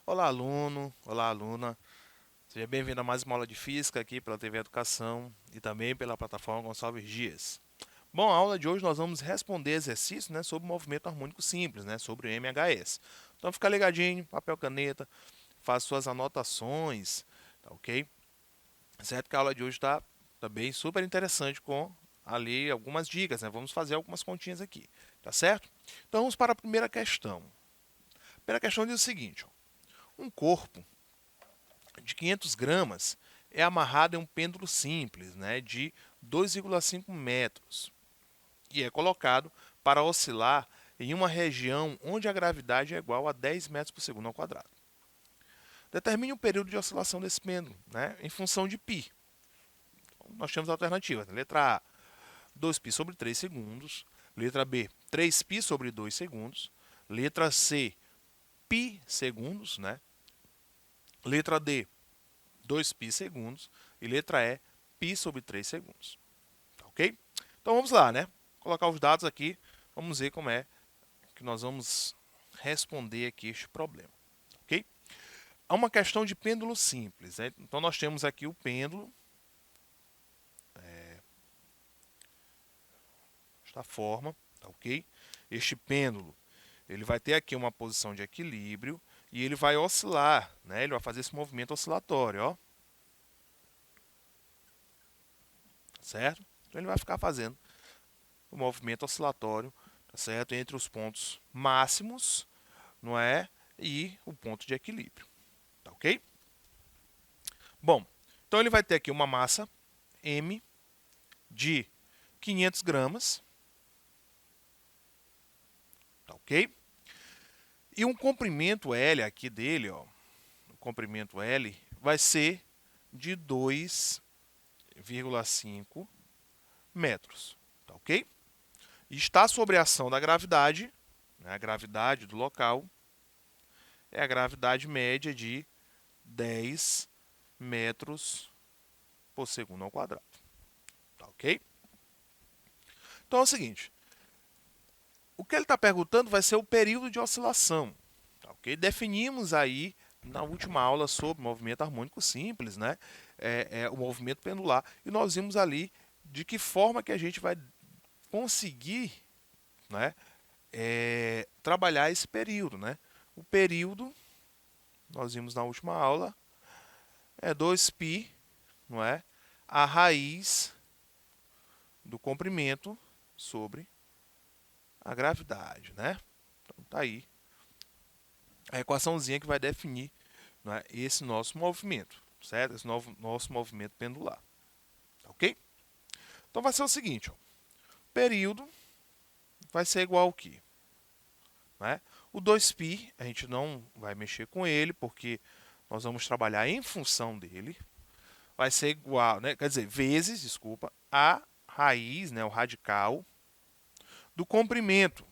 Olá, aluno! Olá, aluna! Seja bem-vindo a mais uma aula de Física aqui pela TV Educação e também pela plataforma Gonçalves Dias. Bom, a aula de hoje nós vamos responder exercícios, sobre o movimento harmônico simples, sobre o MHS. Então fica ligadinho, papel, caneta, faz suas anotações, tá ok? Certo que a aula de hoje está também super interessante com ali algumas dicas, Vamos fazer algumas continhas aqui, tá certo? Então vamos para a primeira questão. A primeira questão diz o seguinte, ó, um corpo de 500 gramas é amarrado em um pêndulo simples, de 2,5 metros e é colocado para oscilar em uma região onde a gravidade é igual a 10 metros por segundo ao quadrado. Determine o período de oscilação desse pêndulo, em função de π. Então, nós temos alternativas. Letra A, 2π sobre 3 segundos. Letra B, 3π sobre 2 segundos. Letra C, π segundos, Letra D, 2π segundos. E letra E, π sobre 3 segundos. Tá ok? Então vamos lá, Colocar os dados aqui. Vamos ver como é que nós vamos responder aqui este problema. Ok? É uma questão de pêndulo simples. Então nós temos aqui o pêndulo. Esta forma, tá ok? Este pêndulo, ele vai ter aqui uma posição de equilíbrio e ele vai oscilar, Ele vai fazer esse movimento oscilatório, ó. Certo? Então ele vai ficar fazendo o movimento oscilatório, tá certo? Entre os pontos máximos, não é? E o ponto de equilíbrio, tá ok? Bom, então ele vai ter aqui uma massa M de 500 gramas, tá ok? E um comprimento L aqui dele, ó, o comprimento L vai ser de 2,5 metros, tá ok? E está sob a ação da gravidade, a gravidade do local é a gravidade média de 10 metros por segundo ao quadrado, tá ok? Então é o seguinte, o que ele está perguntando vai ser o período de oscilação, tá ok? Definimos aí na última aula sobre movimento harmônico simples, o movimento pendular, e nós vimos ali de que forma que a gente vai conseguir, trabalhar esse período, O período, nós vimos na última aula, é 2π, a raiz do comprimento sobre a gravidade, Então tá aí a equaçãozinha que vai definir, esse nosso movimento, certo? Esse nosso movimento pendular, tá ok? Então vai ser o seguinte, ó, período vai ser igual ao quê? O 2π, a gente não vai mexer com ele, porque nós vamos trabalhar em função dele. Vai ser igual, quer dizer, vezes, desculpa, a raiz, o radical, do comprimento.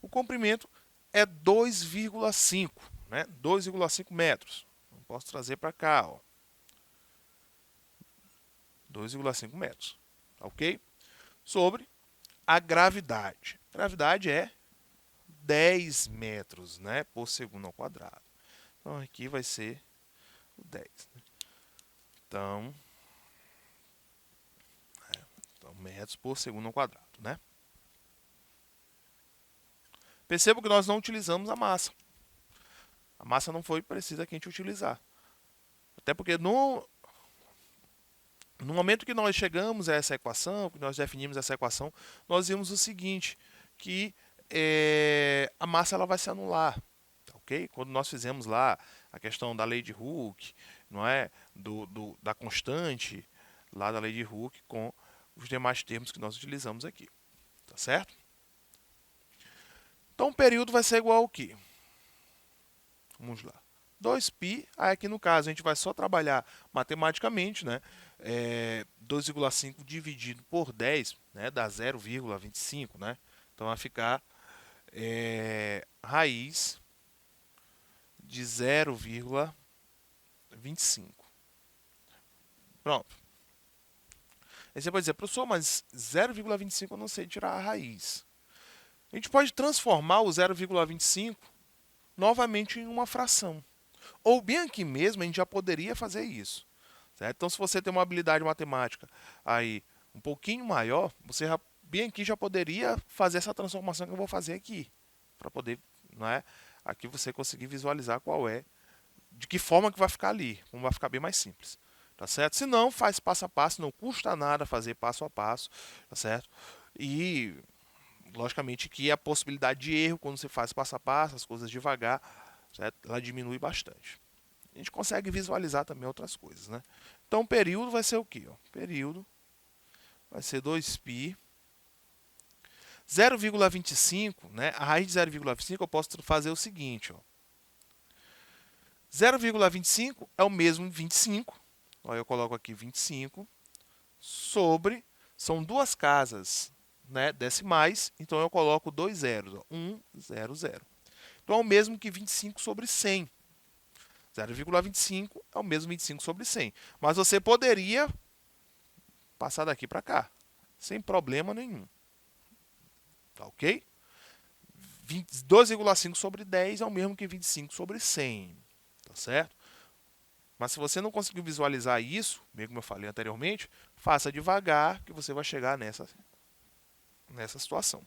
O comprimento é 2,5, 2,5 metros. Eu posso trazer para cá, ó. 2,5 metros, ok? Sobre a gravidade. A gravidade é 10 metros, por segundo ao quadrado. Então, aqui vai ser o 10. Então, metros por segundo ao quadrado, Perceba que nós não utilizamos a massa. A massa não foi precisa que a gente utilizar. Até porque no momento que nós chegamos a essa equação, que nós definimos essa equação, nós vimos o seguinte, que a massa ela vai se anular, ok? Quando nós fizemos lá a questão da lei de Hooke, não é? Da constante lá da lei de Hooke com os demais termos que nós utilizamos aqui, tá certo? Então o período vai ser igual ao quê? Vamos lá. 2π, aí aqui no caso a gente vai só trabalhar matematicamente, 2,5 dividido por 10, dá 0,25, Então vai ficar raiz de 0,25. Pronto. Aí você pode dizer, professor, mas 0,25 eu não sei tirar a raiz. A gente pode transformar o 0,25 novamente em uma fração. Ou bem aqui mesmo, a gente já poderia fazer isso. Certo? Então, se você tem uma habilidade matemática aí um pouquinho maior, você já, bem aqui já poderia fazer essa transformação que eu vou fazer aqui. Para poder, não é? Aqui você conseguir visualizar qual é, de que forma que vai ficar ali. Como vai ficar bem mais simples. Tá certo? Se não, faz passo a passo, não custa nada fazer passo a passo, tá certo? E logicamente que a possibilidade de erro quando você faz passo a passo, as coisas devagar, certo? Ela diminui bastante. A gente consegue visualizar também outras coisas, né? Então, o período vai ser o quê? Ó? Período vai ser 2π. 0,25, né? A raiz de 0,25 eu posso fazer o seguinte, ó. 0,25 é o mesmo 25. Ó, eu coloco aqui 25 sobre, são duas casas, né, decimais, então eu coloco dois zeros, ó, 1, 0, 0. Então é o mesmo que 25 sobre 100. 0,25 é o mesmo 25 sobre 100. Mas você poderia passar daqui para cá, sem problema nenhum. Tá ok? 2,5 sobre 10 é o mesmo que 25 sobre 100. Tá certo? Mas se você não conseguiu visualizar isso, bem como eu falei anteriormente, faça devagar que você vai chegar nessa situação.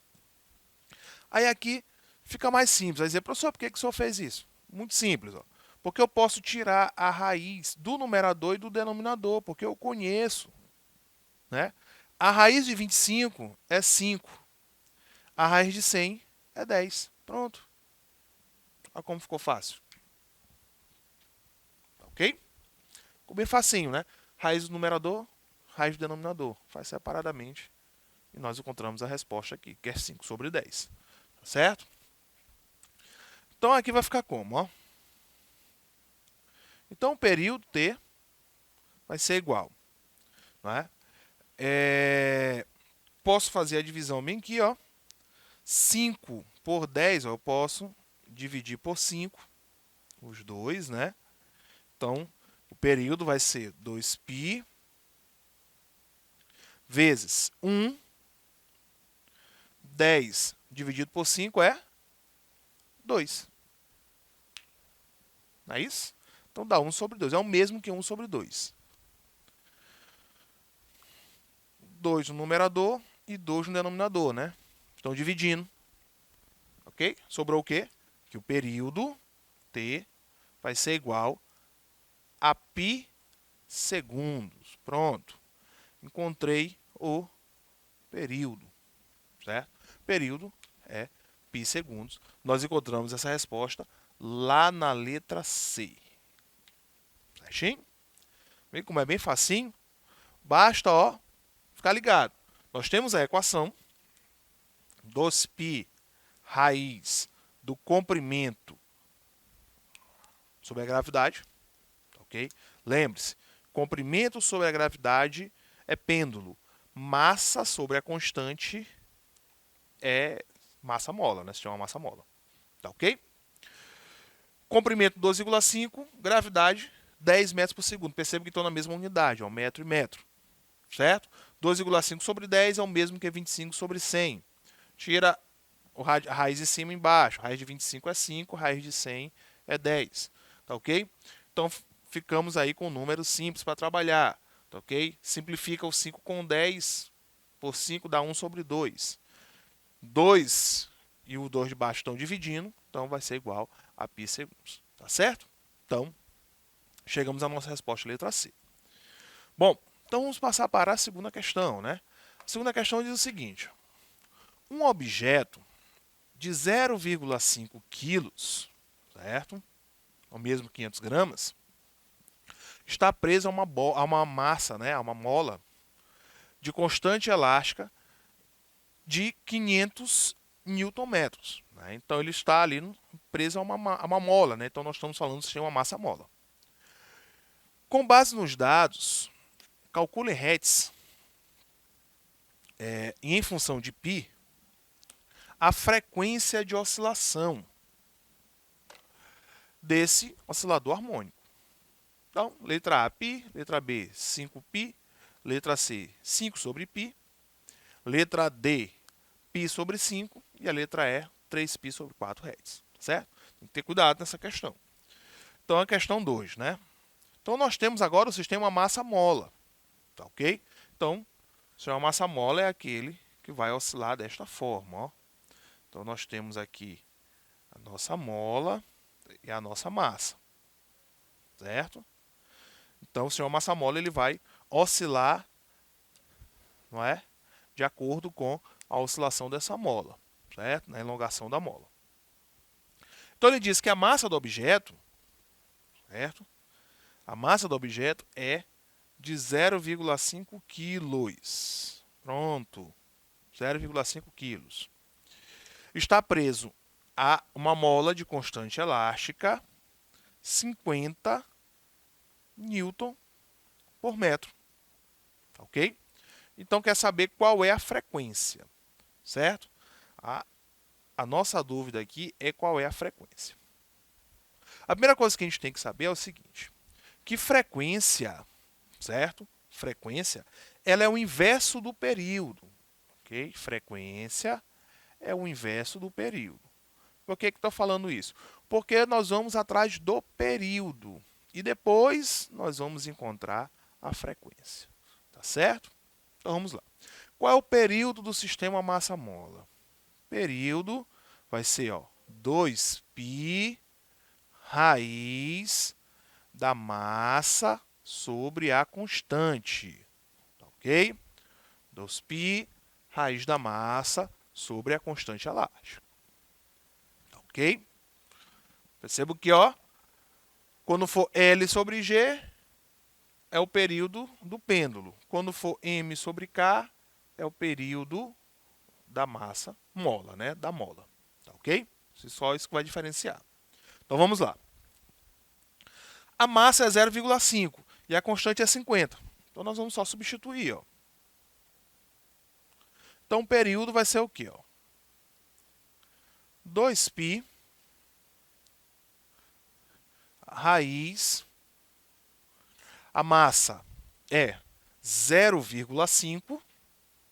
Aí aqui fica mais simples. Vai dizer, professor, por que o senhor fez isso? Muito simples. Ó. Porque eu posso tirar a raiz do numerador e do denominador, porque eu conheço. Né? A raiz de 25 é 5. A raiz de 100 é 10. Pronto. Olha como ficou fácil. Ok? Ficou bem facinho, né? Raiz do numerador, raiz do denominador. Faz separadamente. E nós encontramos a resposta aqui, que é 5 sobre 10. Tá certo? Então aqui vai ficar como? Ó? Então o período T vai ser igual. Né? Posso fazer a divisão bem aqui. Ó. 5 por 10, ó, eu posso dividir por 5. Os dois, né? Então, o período vai ser 2π vezes 1. 10 dividido por 5 é 2. Não é isso? Então dá 1 sobre 2. É o mesmo que 1 sobre 2. 2 no numerador e 2 no denominador, né? Estão dividindo. Ok? Sobrou o quê? Que o período T vai ser igual a π segundos. Pronto. Encontrei o período. Certo? Período é π segundos. Nós encontramos essa resposta lá na letra C. Certinho? Vê como é bem facinho? Basta, ó, ficar ligado. Nós temos a equação 2π raiz do comprimento sobre a gravidade. Ok? Lembre-se, comprimento sobre a gravidade é pêndulo. Massa sobre a constante é massa-mola, né? Se chama massa-mola. Tá ok? Comprimento 12,5, gravidade 10 metros por segundo. Perceba que estão na mesma unidade, ó, metro e metro. Certo? 12,5 sobre 10 é o mesmo que 25 sobre 100. Tira a raiz de cima e embaixo. A raiz de 25 é 5, a raiz de 100 é 10. Tá ok? Então, ficamos aí com números simples para trabalhar. Tá ok? Simplifica o 5 com 10 por 5 dá 1 sobre 2. 2 e o 2 de baixo estão dividindo, então vai ser igual a π segundos. Tá certo? Então, chegamos à nossa resposta, letra C. Bom, então vamos passar para a segunda questão, né? A segunda questão diz o seguinte: um objeto de 0,5 quilos, certo? Ou mesmo 500 gramas, está preso a uma massa, né? A uma mola de constante elástica de 500 newton-metros. Né? Então, ele está ali preso a uma mola. Né? Então, nós estamos falando de uma massa-mola. Com base nos dados, calcule hertz e em função de π, a frequência de oscilação desse oscilador harmônico. Então, letra A, π, letra B, 5π, letra C, 5 sobre π, letra D, π sobre 5 e a letra E, 3π sobre 4 redes, certo? Tem que ter cuidado nessa questão. Então, a questão 2, né? Então, nós temos agora o sistema massa-mola, tá ok? Então, o sistema massa-mola é aquele que vai oscilar desta forma, ó. Então, nós temos aqui a nossa mola e a nossa massa, certo? Então, o sistema massa-mola ele vai oscilar, não é? De acordo com a oscilação dessa mola, certo? Na elongação da mola. Então, ele diz que a massa do objeto, certo? A massa do objeto é de 0,5 quilos. Pronto. 0,5 quilos. Está preso a uma mola de constante elástica, 50 newton por metro. Ok? Então, quer saber qual é a frequência, certo? A nossa dúvida aqui é qual é a frequência. A primeira coisa que a gente tem que saber é o seguinte, que frequência, certo? Frequência, ela é o inverso do período, ok? Frequência é o inverso do período. Por que estou falando isso? Porque nós vamos atrás do período e depois nós vamos encontrar a frequência, tá certo? Então vamos lá. Qual é o período do sistema massa-mola? Período vai ser 2π raiz da massa sobre a constante, tá ok? 2π raiz da massa sobre a constante elástica, tá ok? Percebo que, quando for L sobre G, é o período do pêndulo. Quando for M sobre K, é o período da massa mola, né? Da mola, tá ok? Só isso que vai diferenciar. Então, vamos lá. A massa é 0,5 e a constante é 50. Então, nós vamos só substituir, ó. Então, o período vai ser o quê? 2π raiz. A massa é 0,5.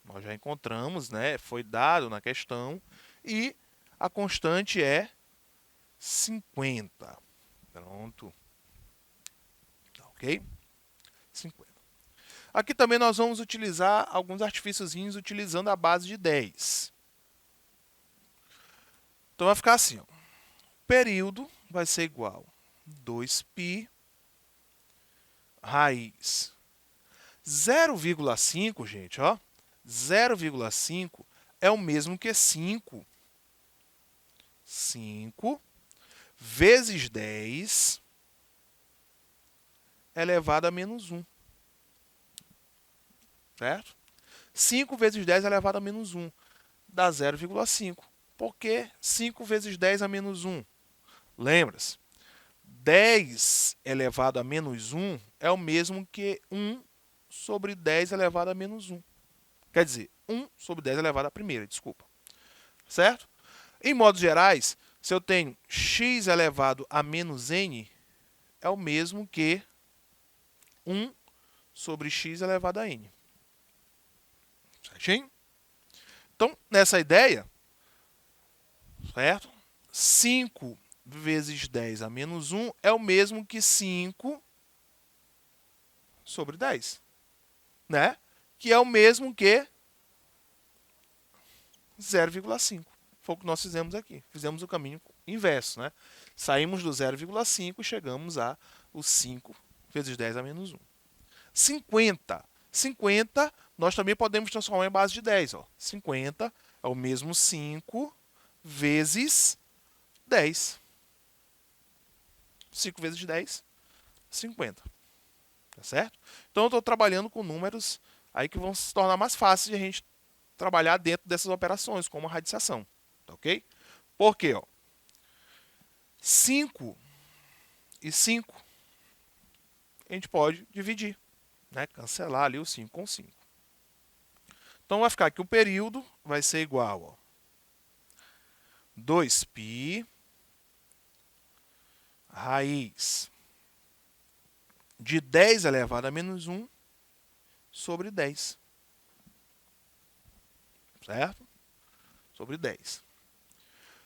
Nós já encontramos, né? Foi dado na questão. E a constante é 50. Pronto. Tá ok? 50. Aqui também nós vamos utilizar alguns artifíciozinhos utilizando a base de 10. Então, vai ficar assim, ó. Período vai ser igual a 2π raiz 0,5, gente, 0,5 é o mesmo que 5. 5 vezes 10 elevado a menos 1. Certo? 5 vezes 10 elevado a menos 1 dá 0,5. Por que 5 vezes 10 a menos 1? Lembra-se? 10 elevado a menos 1 é o mesmo que 1 sobre 10 elevado a menos 1. Quer dizer, 1 sobre 10 elevado à primeira, desculpa. Certo? Em modos gerais, se eu tenho x elevado a menos n, é o mesmo que 1 sobre x elevado a n. Certinho? Então, nessa ideia, certo? 5 vezes 10 a menos 1 é o mesmo que 5 sobre 10. Né? Que é o mesmo que 0,5. Foi o que nós fizemos aqui. Fizemos o caminho inverso, né? Saímos do 0,5 e chegamos a o 5 vezes 10 a menos 1. 50. 50 nós também podemos transformar em base de 10. 50 é o mesmo 5 vezes 10. 5 vezes 10, 50. Tá certo? Então, eu estou trabalhando com números aí que vão se tornar mais fáceis de a gente trabalhar dentro dessas operações, como a radiciação. Tá ok? Por quê? 5 e 5 a gente pode dividir, né? Cancelar ali o 5 com 5. Então, vai ficar que o período vai ser igual a 2π raiz de 10 elevado a menos 1 sobre 10. Certo? Sobre 10.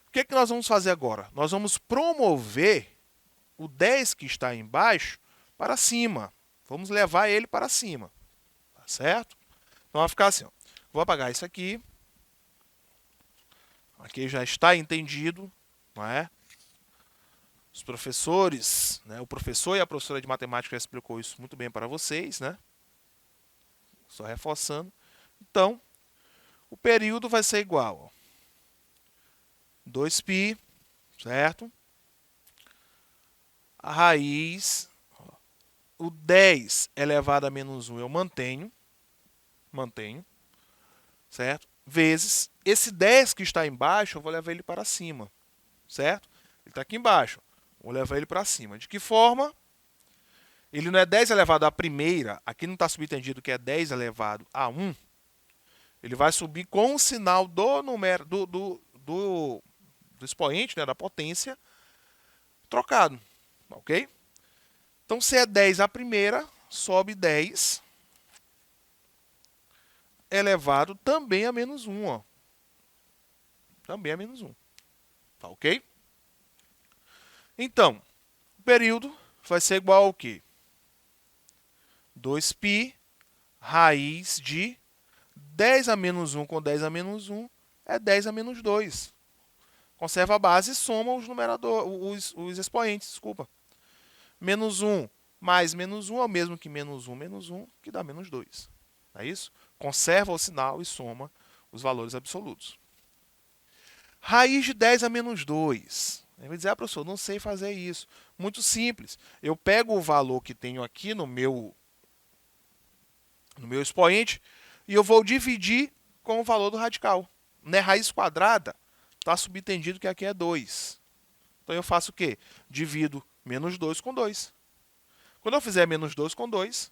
O que nós vamos fazer agora? Nós vamos promover o 10 que está embaixo para cima. Vamos levar ele para cima. Tá certo? Então vai ficar assim. Ó. Vou apagar isso aqui. Aqui já está entendido. Não é? Os professores, né? O professor e a professora de matemática já explicou isso muito bem para vocês. Né? Só reforçando. Então, o período vai ser igual a 2π, certo? A raiz, o 10 elevado a menos 1 eu mantenho, certo? Vezes, esse 10 que está embaixo, eu vou levar ele para cima, certo? Ele está aqui embaixo, vou levar ele para cima. De que forma? Ele não é 10 elevado à primeira, aqui não está subentendido que é 10 elevado a 1, ele vai subir com o sinal do número, do expoente, né, da potência, trocado, ok? Então, se é 10 a primeira, sobe 10 elevado também a menos 1. Ó. Também a menos 1. Tá ok? Então, o período vai ser igual ao quê? 2π raiz de 10 a menos 1 com 10 a menos 1 é 10 a menos 2. Conserva a base e soma os expoentes. Desculpa. Menos 1 mais menos 1 é o mesmo que menos 1, que dá menos 2. Não é isso? Conserva o sinal e soma os valores absolutos. Raiz de 10 a menos 2. Ele vai dizer, professor, não sei fazer isso. Muito simples. Eu pego o valor que tenho aqui no meu expoente e eu vou dividir com o valor do radical. Né? Raiz quadrada, está subentendido que aqui é 2. Então eu faço o quê? Divido menos 2 com 2. Quando eu fizer menos 2 com 2,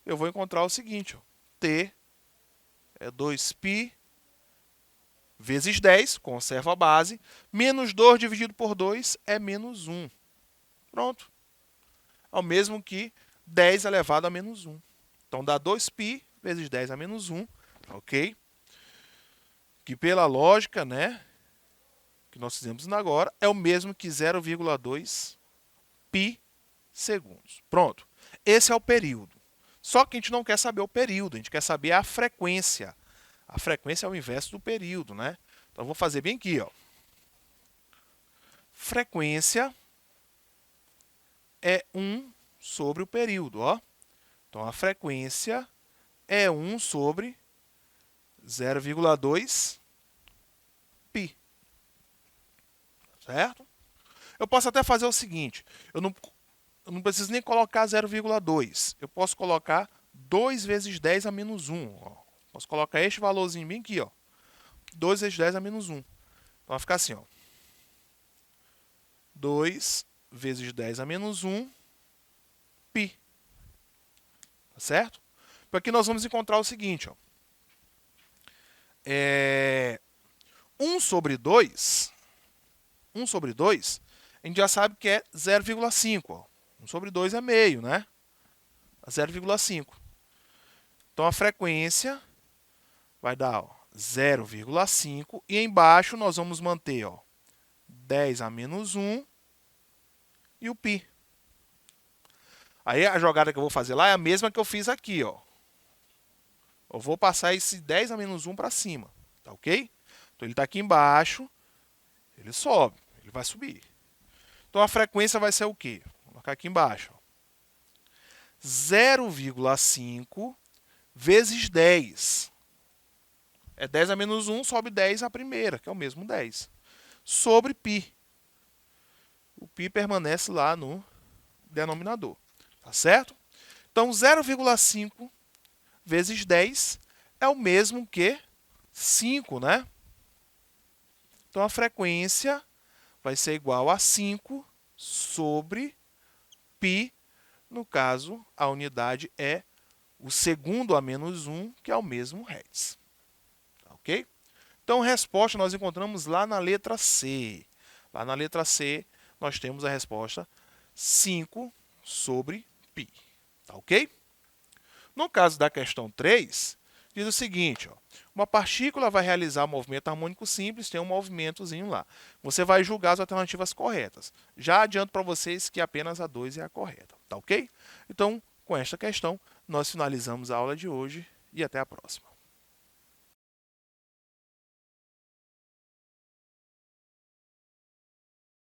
eu vou encontrar o seguinte. Ó, T é 2π vezes 10, conserva a base, menos 2 dividido por 2 é menos 1. Pronto. É o mesmo que 10 elevado a menos 1. Então, dá 2π vezes 10 a menos 1, ok? Que pela lógica, né, que nós fizemos agora, é o mesmo que 0,2 π segundos. Pronto. Esse é o período. Só que a gente não quer saber o período, a gente quer saber a frequência. A frequência é o inverso do período, né? Então, vou fazer bem aqui, ó. Frequência é 1 sobre o período, ó. Então, a frequência é 1 sobre 0,2 π. Certo? Eu posso até fazer o seguinte, eu não preciso nem colocar 0,2. Eu posso colocar 2 vezes 10 a menos 1. Ó. Posso colocar este valorzinho bem aqui, ó. 2 vezes 10 a menos 1. Então, vai ficar assim, ó. 2 vezes 10 a menos 1, π. Tá certo? Então, aqui nós vamos encontrar o seguinte, ó. 1 sobre 2, a gente já sabe que é 0,5. 1 sobre 2 é meio, né? 0,5. Então, a frequência vai dar 0,5. E embaixo nós vamos manter ó, 10 a menos 1 e o π. Aí a jogada que eu vou fazer lá é a mesma que eu fiz aqui. Ó. Eu vou passar esse 10 a menos 1 para cima. Tá ok? Então, ele está aqui embaixo. Ele sobe. Ele vai subir. Então, a frequência vai ser o quê? Vou colocar aqui embaixo. 0,5 vezes 10. É 10 a menos 1, sobe 10 a primeira, que é o mesmo 10. Sobre π. O π permanece lá no denominador. Tá certo? Então, 0,5 vezes 10 é o mesmo que 5, né? Então, a frequência vai ser igual a 5 sobre π. No caso, a unidade é o segundo a menos 1, que é o mesmo Hertz. Ok? Então, resposta nós encontramos lá na letra C. Lá na letra C, nós temos a resposta 5 sobre π. Tá ok? No caso da questão 3, diz o seguinte, ó, uma partícula vai realizar um movimento harmônico simples, tem um movimentozinho lá. Você vai julgar as alternativas corretas. Já adianto para vocês que apenas a 2 é a correta, tá ok? Então, com esta questão, nós finalizamos a aula de hoje e até a próxima.